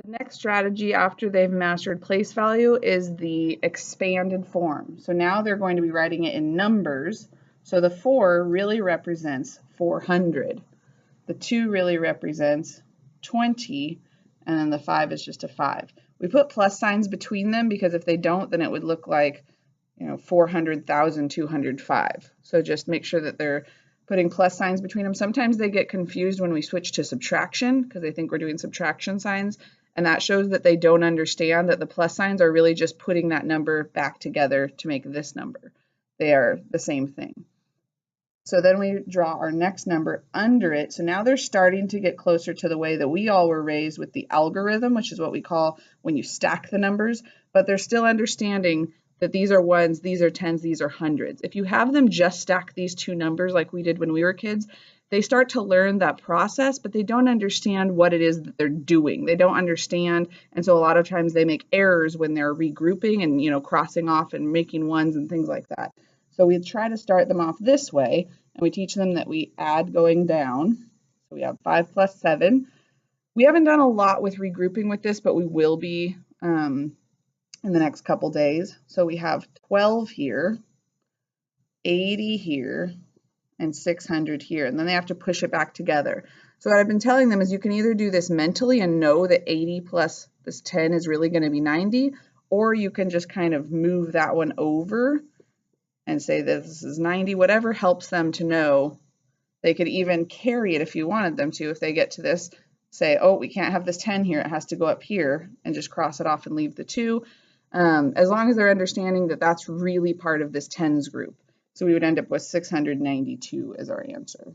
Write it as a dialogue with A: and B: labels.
A: The next strategy after they've mastered place value is the expanded form. So now they're going to be writing it in numbers. So the 4 really represents 400. The 2 really represents 20, and then the 5 is just a 5. We put plus signs between them because if they don't, then it would look like 400,205. So just make sure that they're putting plus signs between them. Sometimes they get confused when we switch to subtraction because they think we're doing subtraction signs, and that shows that they don't understand that the plus signs are really just putting that number back together to make this number. They are the same thing. So then we draw our next number under it. So now they're starting to get closer to the way that we all were raised with the algorithm, which is what we call when you stack the numbers, but they're still understanding that these are ones, these are tens, these are hundreds. If you have them just stack these two numbers like we did when we were kids, they start to learn that process, but they don't understand what it is that they're doing. They don't understand, and so a lot of times they make errors when they're regrouping and crossing off and making ones and things like that. So we try to start them off this way, and we teach them that we add going down. So we have 5 plus 7. We haven't done a lot with regrouping with this, but we will be in the next couple days. So we have 12 here, 80 here, and 600 here, and then they have to push it back together. So what I've been telling them is you can either do this mentally and know that 80 plus this 10 is really going to be 90, or you can just kind of move that one over and say that this is 90, whatever helps them to know. They could even carry it if you wanted them to. If they get to this, say, oh, we can't have this 10 here, it has to go up here, and just cross it off and leave the 2. As long as they're understanding that that's really part of this tens group. So we would end up with 692 as our answer.